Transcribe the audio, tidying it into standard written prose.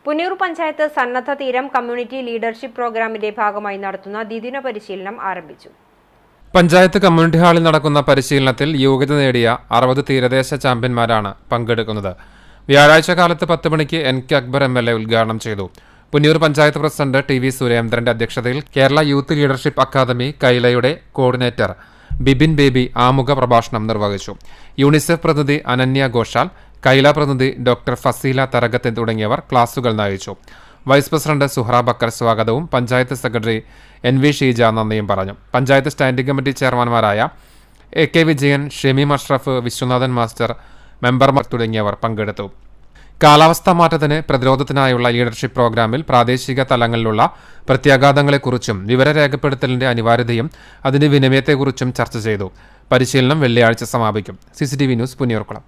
പുന്നൂർ പഞ്ചായത്ത് സന്നദ്ധ തീരം community leadership പ്രോഗ്രാമിന്റെ ഭാഗമായി നടത്തുന്ന ദ്വിദിന പരിശീലനം ആരംഭിച്ചു. പഞ്ചായത്ത് കമ്മ്യൂണിറ്റി ഹാളിൽ നടക്കുന്ന പരിശീലനത്തിൽ യോഗ്യത നേടിയ 60 തീരദേശ ചാമ്പ്യന്മാരാണ് പങ്കെടുക്കുന്നത്. വ്യാഴാഴ്ച കാലത്ത് 10 മണിക്ക് NK അക്ബർ MLA ഉദ്ഘാടനം ചെയ്തു. പുന്നൂർ പഞ്ചായത്ത് പ്രസിഡന്റ് TV സുരേന്ദ്രന്റെ അധ്യക്ഷതയിൽ കേരള യൂത്ത് ലീഡർഷിപ്പ് അക്കാദമി കൈലയുടെ കോർഡിനേറ്റർ ബിബിൻ ബേബി ആമുഖ പ്രഭാഷണം നിർവഹിച്ചു. യൂണിസെഫ് പ്രതിനിധി അനന്യ ഘോഷാൽ, കൈല പ്രതിനിധി ഡോക്ടർ ഫസീല തരകത്ത് തുടങ്ങിയവർ ക്ലാസുകൾ നയിച്ചു. വൈസ് പ്രസിഡന്റ് സുഹ്റ ബക്കർ സ്വാഗതവും പഞ്ചായത്ത് സെക്രട്ടറി NV ഷീജ നന്ദിയും പറഞ്ഞു. പഞ്ചായത്ത് സ്റ്റാൻഡിംഗ് കമ്മിറ്റി ചെയർമാൻമാരായ AK വിജയൻ, ഷമീം അഷ്റഫ്, വിശ്വനാഥൻ മാസ്റ്റർ, മെമ്പർമാർ തുടങ്ങിയവർ പങ്കെടുത്തു. കാലാവസ്ഥാ മാറ്റത്തിന് പ്രതിരോധത്തിനായുള്ള ലീഡർഷിപ്പ് പ്രോഗ്രാമിൽ പ്രാദേശിക തലങ്ങളിലുള്ള പ്രത്യാഘാതങ്ങളെക്കുറിച്ചും വിവര രേഖപ്പെടുത്തലിന്റെ അനിവാര്യതയും അതിന്റെ വിനിമയത്തെക്കുറിച്ചും ചർച്ച ചെയ്തു. പരിശീലനം വെള്ളിയാഴ്ച സമാപിക്കും. CCTV news, Punnoorkulam.